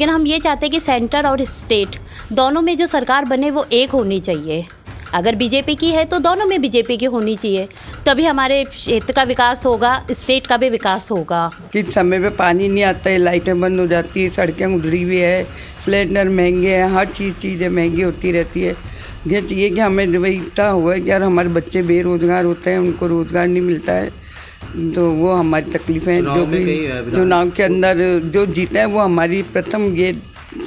लेकिन हम ये चाहते हैं कि सेंटर और स्टेट दोनों में जो सरकार बने वो एक होनी चाहिए। अगर बीजेपी की है तो दोनों में बीजेपी की होनी चाहिए, तभी हमारे क्षेत्र का विकास होगा, स्टेट का भी विकास होगा। किस समय पे पानी नहीं आता है, लाइटें बंद हो जाती है, सड़कें उधड़ी हुई है, सिलेंडर महंगे हैं, हर चीज़ें महंगी होती रहती है। ये चाहिए कि हमें इतना हुआ है कि यार हमारे बच्चे बेरोज़गार होते हैं, उनको रोज़गार नहीं मिलता है, तो वो हमारी तकलीफ़ें जो भी चुनाव के अंदर जो जीते हैं वो हमारी प्रथम ये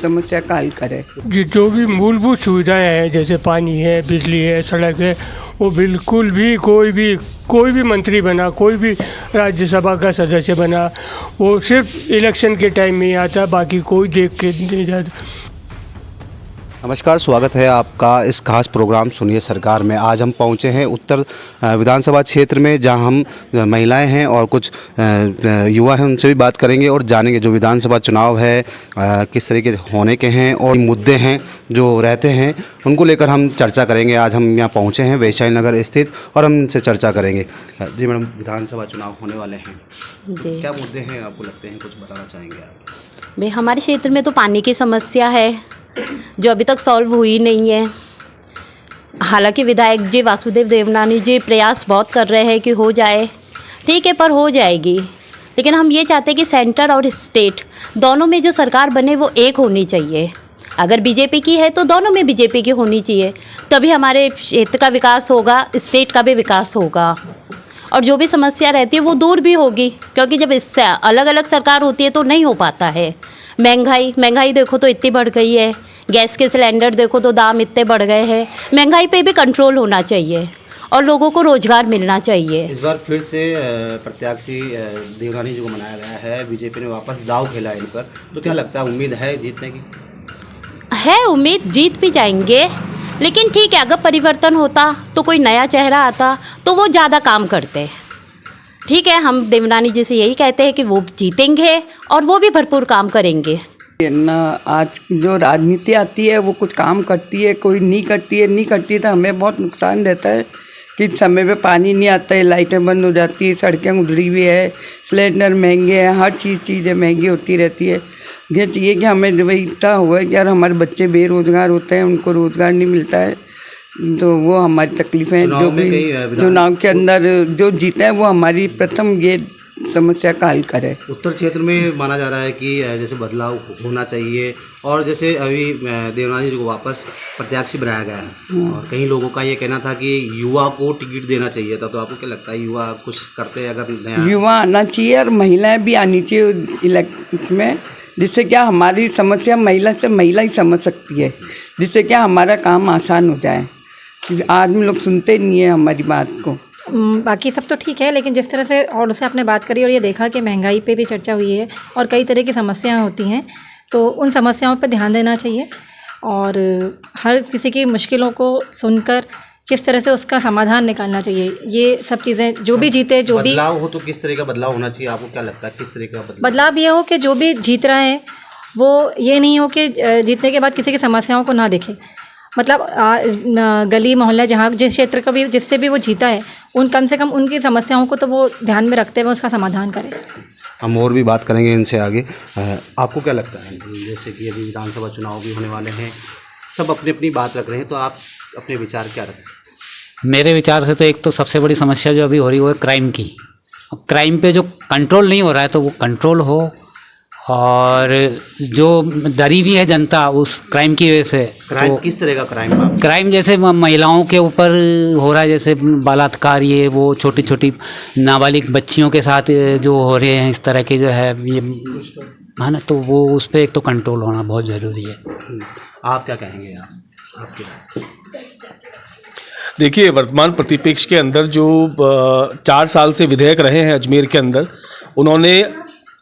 समस्या का हल करे। जो भी मूलभूत सुविधाएं हैं जैसे पानी है, बिजली है, सड़क है, वो बिल्कुल भी कोई भी मंत्री बना, कोई भी राज्यसभा का सदस्य बना, वो सिर्फ इलेक्शन के टाइम में ही आता, बाकी कोई देख के नहीं जाता। नमस्कार, स्वागत है आपका इस खास प्रोग्राम सुनिए सरकार में। आज हम पहुंचे हैं उत्तर विधानसभा क्षेत्र में, जहां हम महिलाएं हैं और कुछ युवा हैं, उनसे भी बात करेंगे और जानेंगे जो विधानसभा चुनाव है किस तरीके होने के हैं और मुद्दे हैं जो रहते हैं, उनको लेकर हम चर्चा करेंगे। आज हम यहाँ पहुँचे हैं वैशाली नगर स्थित और हम इनसे चर्चा करेंगे। जी मैडम, विधानसभा चुनाव होने वाले हैं, तो क्या मुद्दे हैं आपको लगते हैं, कुछ बताना चाहेंगे आप? भाई हमारे क्षेत्र में तो पानी की समस्या है जो अभी तक सॉल्व हुई नहीं है। हालांकि विधायक जी वासुदेव देवनानी जी प्रयास बहुत कर रहे हैं कि हो जाए, ठीक है, पर हो जाएगी। लेकिन हम ये चाहते हैं कि सेंटर और स्टेट दोनों में जो सरकार बने वो एक होनी चाहिए। अगर बीजेपी की है तो दोनों में बीजेपी की होनी चाहिए, तभी हमारे क्षेत्र का विकास होगा, स्टेट का भी विकास होगा और जो भी समस्या रहती है वो दूर भी होगी, क्योंकि जब इससे अलग अलग सरकार होती है तो नहीं हो पाता है। महंगाई देखो तो इतनी बढ़ गई है, गैस के सिलेंडर देखो तो दाम इतने बढ़ गए हैं। महंगाई पे भी कंट्रोल होना चाहिए और लोगों को रोजगार मिलना चाहिए। इस बार फिर से प्रत्याशी देवनानी जी को मनाया गया है, बीजेपी ने वापस दाव खेला इन पर, तो क्या लगता है, उम्मीद है जीतने की? है उम्मीद, जीत भी जाएंगे, लेकिन ठीक है, अगर परिवर्तन होता तो कोई नया चेहरा आता तो वो ज़्यादा काम करते। ठीक है, हम देवनानी जी से यही कहते हैं कि वो जीतेंगे और वो भी भरपूर काम करेंगे ना। आज जो राजनीति आती है वो कुछ काम करती है, कोई नहीं करती है तो हमें बहुत नुकसान रहता है। किस समय पे पानी नहीं आता है, लाइटें बंद हो जाती है, सड़कें उधड़ी हुई है, सिलेंडर महंगे हैं, हर चीज़ें महंगी होती रहती है। ये चाहिए कि हमें इतना हुआ है कि यार हमारे बच्चे बेरोज़गार होते हैं, उनको रोज़गार नहीं मिलता है, तो वो हमारी तकलीफ़ें जो भी चुनाव के अंदर जो जीते हैं वो हमारी प्रथम ये समस्या का हल करे। उत्तर क्षेत्र में माना जा रहा है कि जैसे बदलाव होना चाहिए और जैसे अभी देवनानी जी को वापस प्रत्याशी बनाया गया है और कई लोगों का ये कहना था कि युवा को टिकट देना चाहिए था, तो आपको क्या लगता है युवा कुछ करते हैं? अगर नया युवा आना चाहिए और महिलाएं भी आनी चाहिए इलेक्शन में, जिससे क्या हमारी समस्या महिला से महिला ही समझ सकती है, जिससे क्या हमारा काम आसान हो जाए। आदमी लोग सुनते नहीं है हमारी बात को। बाकी सब तो ठीक है, लेकिन जिस तरह से और उससे आपने बात करी और ये देखा कि महंगाई पे भी चर्चा हुई है और कई तरह की समस्याएं होती हैं, तो उन समस्याओं पर ध्यान देना चाहिए और हर किसी की मुश्किलों को सुनकर किस तरह से उसका समाधान निकालना चाहिए। ये सब चीज़ें जो भी जीते, जो भी बदलाव हो तो किस तरह का बदलाव होना चाहिए, आपको क्या लगता है, किस तरह का बदलाव ये हो कि जो भी जीत रहा है वो ये नहीं हो कि जीतने के बाद किसी की समस्याओं को ना देखे। मतलब गली मोहल्ला जहाँ जिस क्षेत्र का भी जिससे भी वो जीता है, उन कम से कम उनकी समस्याओं को तो वो ध्यान में रखते हुए उसका समाधान करें। हम और भी बात करेंगे इनसे आगे। आपको क्या लगता है, जैसे कि अभी विधानसभा चुनाव भी होने वाले हैं, सब अपनी अपनी बात रख रहे हैं, तो आप अपने विचार क्या रखते हैं? मेरे विचार से तो एक तो सबसे बड़ी समस्या जो अभी हो रही है वो है क्राइम की। अब क्राइम पे जो कंट्रोल नहीं हो रहा है तो वो कंट्रोल हो, और जो डरी भी है जनता उस क्राइम की वजह से। क्राइम किस तरह का क्राइम? क्राइम जैसे महिलाओं के ऊपर हो रहा है, जैसे बलात्कार, ये वो छोटी छोटी नाबालिग बच्चियों के साथ जो हो रहे हैं, इस तरह के जो है ये है ना, तो वो उस पर एक तो कंट्रोल होना बहुत ज़रूरी है। आप क्या कहेंगे? आपके देखिए, वर्तमान प्रतिपक्ष के अंदर जो 4 साल से विधायक रहे हैं अजमेर के अंदर, उन्होंने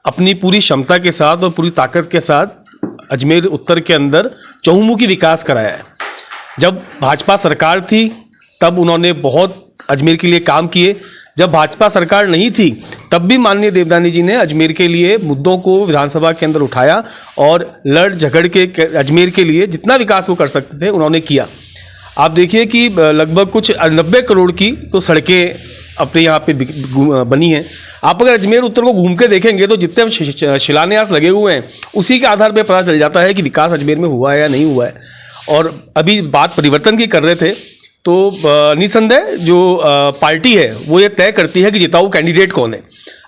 अपनी पूरी क्षमता के साथ और पूरी ताकत के साथ अजमेर उत्तर के अंदर चहुमुखी विकास कराया है। जब भाजपा सरकार थी तब उन्होंने बहुत अजमेर के लिए काम किए, जब भाजपा सरकार नहीं थी तब भी माननीय देवनानी जी ने अजमेर के लिए मुद्दों को विधानसभा के अंदर उठाया और लड़ झगड़ के अजमेर के लिए जितना विकास वो कर सकते थे उन्होंने किया। आप देखिए कि लगभग कुछ 90 करोड़ की तो सड़कें अपने यहाँ पे बनी है। आप अगर अजमेर उत्तर को घूम के देखेंगे तो जितने शिलान्यास लगे हुए हैं उसी के आधार पर पता चल जाता है कि विकास अजमेर में हुआ है या नहीं हुआ है। और अभी बात परिवर्तन की कर रहे थे तो निसंदेह जो पार्टी है वो ये तय करती है कि जिताऊ कैंडिडेट कौन है।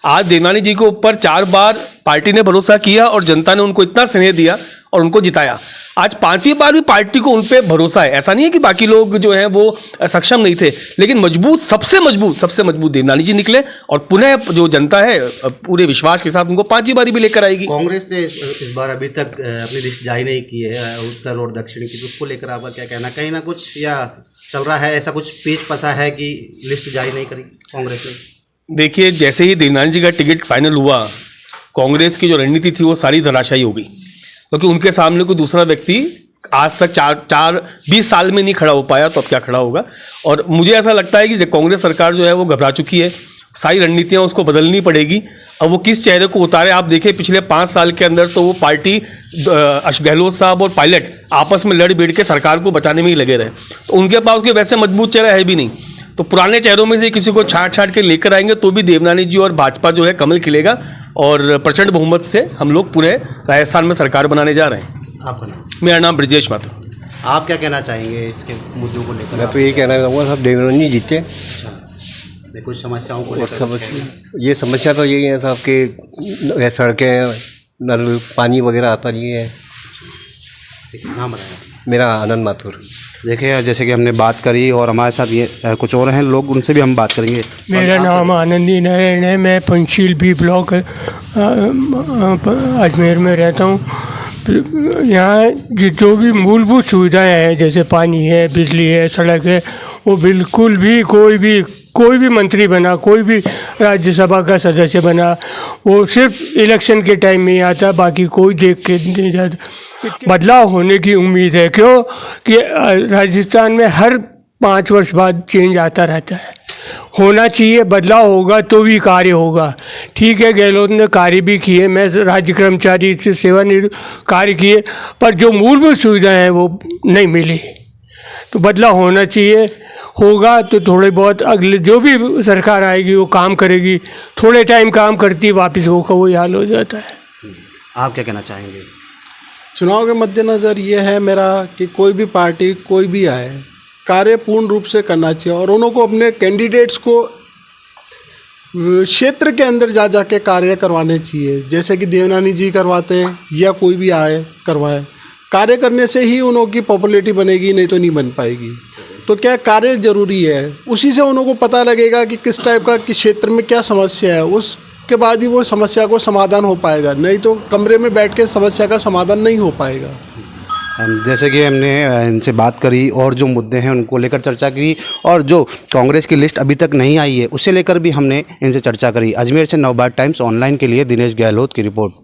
आज देवनानी जी के ऊपर 4 बार पार्टी ने भरोसा किया और जनता ने उनको इतना स्नेह दिया और उनको जिताया। आज 5वीं बार भी पार्टी को उन पर भरोसा है। ऐसा नहीं है कि बाकी लोग जो हैं वो सक्षम नहीं थे, लेकिन मजबूत सबसे मजबूत देवनानी जी निकले और पुनः जो जनता है पूरे विश्वास के साथ उनको 5वीं बारी भी लेकर आएगी। कांग्रेस ने इस बार अभी तक अपनी लिस्ट जारी नहीं की है उत्तर और दक्षिण की, उसको लेकर आपका क्या कहना? कहीं ना कुछ या चल रहा है ऐसा कुछ पेच फंसा है कि लिस्ट जारी नहीं करी कांग्रेस ने? देखिए, जैसे ही देवनानी जी का टिकट फाइनल हुआ, कांग्रेस की जो रणनीति थी वो सारी धराशायी हो गई, क्योंकि उनके सामने कोई दूसरा व्यक्ति आज तक 20 साल में नहीं खड़ा हो पाया, तो अब क्या खड़ा होगा। और मुझे ऐसा लगता है कि कांग्रेस सरकार जो है वो घबरा चुकी है, सारी रणनीतियां उसको बदलनी पड़ेगी। अब वो किस चेहरे को उतारे, आप देखिए पिछले 5 साल के अंदर तो वो पार्टी गहलोत साहब और पायलट आपस में लड़ भिड़ के सरकार को बचाने में ही लगे रहे, तो उनके पास कोई वैसे मजबूत चेहरा है भी नहीं। तो पुराने चेहरों में से किसी को छाट के लेकर आएंगे तो भी देवनानी जी और भाजपा जो है कमल खिलेगा और प्रचंड बहुमत से हम लोग पूरे राजस्थान में सरकार बनाने जा रहे हैं। आपका नाम? मेरा नाम ब्रजेश माथुर। आप क्या कहना चाहेंगे इसके मुद्दों को लेकर? मैं तो ये कहना चाहूँगा सब देवनानी जीते। कुछ समस्याओं को और ये समस्या तो यही है साहब कि सड़कें, नल, पानी वगैरह आता नहीं है। नाम बताएं। मेरा आनंद माथुर। देखिए, जैसे कि हमने बात करी और हमारे साथ ये कुछ और हैं लोग, उनसे भी हम बात करेंगे। मेरा नाम आनंदी नारायण है, मैं पंचशील बी ब्लॉक अजमेर में रहता हूँ। यहाँ जो भी मूलभूत सुविधाएं हैं जैसे पानी है, बिजली है, सड़क है, वो बिल्कुल भी कोई भी मंत्री बना, कोई भी राज्यसभा का सदस्य बना, वो सिर्फ इलेक्शन के टाइम में ही आता, बाकी कोई देख के नहीं जाता। बदलाव होने की उम्मीद है, क्यों कि राजस्थान में हर 5 वर्ष बाद चेंज आता रहता है। होना चाहिए, बदलाव होगा तो भी कार्य होगा। ठीक है, गहलोत ने कार्य भी किए, मैं राज्य कर्मचारी से सेवानिवृत्त कार्य किए, पर जो मूलभूत सुविधाएं हैं वो नहीं मिली। तो बदलाव होना चाहिए, होगा तो थोड़े बहुत अगले जो भी सरकार आएगी वो काम करेगी। थोड़े टाइम काम करती है, वापस वो हाल हो जाता है। आप क्या कहना चाहेंगे? चुनाव के मद्देनज़र ये है मेरा कि कोई भी पार्टी कोई भी आए, कार्य पूर्ण रूप से करना चाहिए और उनको अपने कैंडिडेट्स को क्षेत्र के अंदर जा के कार्य करवाने चाहिए, जैसे कि देवनानी जी करवाते हैं या कोई भी आए करवाए। कार्य करने से ही उनकी पॉपुलैरिटी बनेगी, नहीं तो नहीं बन पाएगी। तो क्या कार्य ज़रूरी है, उसी से उनको पता लगेगा कि किस टाइप का किस क्षेत्र में क्या समस्या है, उसके बाद ही वो समस्या को समाधान हो पाएगा, नहीं तो कमरे में बैठ के समस्या का समाधान नहीं हो पाएगा। जैसे कि हमने इनसे बात करी और जो मुद्दे हैं उनको लेकर चर्चा की, और जो कांग्रेस की लिस्ट अभी तक नहीं आई है उसे लेकर भी हमने इनसे चर्चा करी। अजमेर से नवभारत टाइम्स ऑनलाइन के लिए दिनेश गहलोत की रिपोर्ट।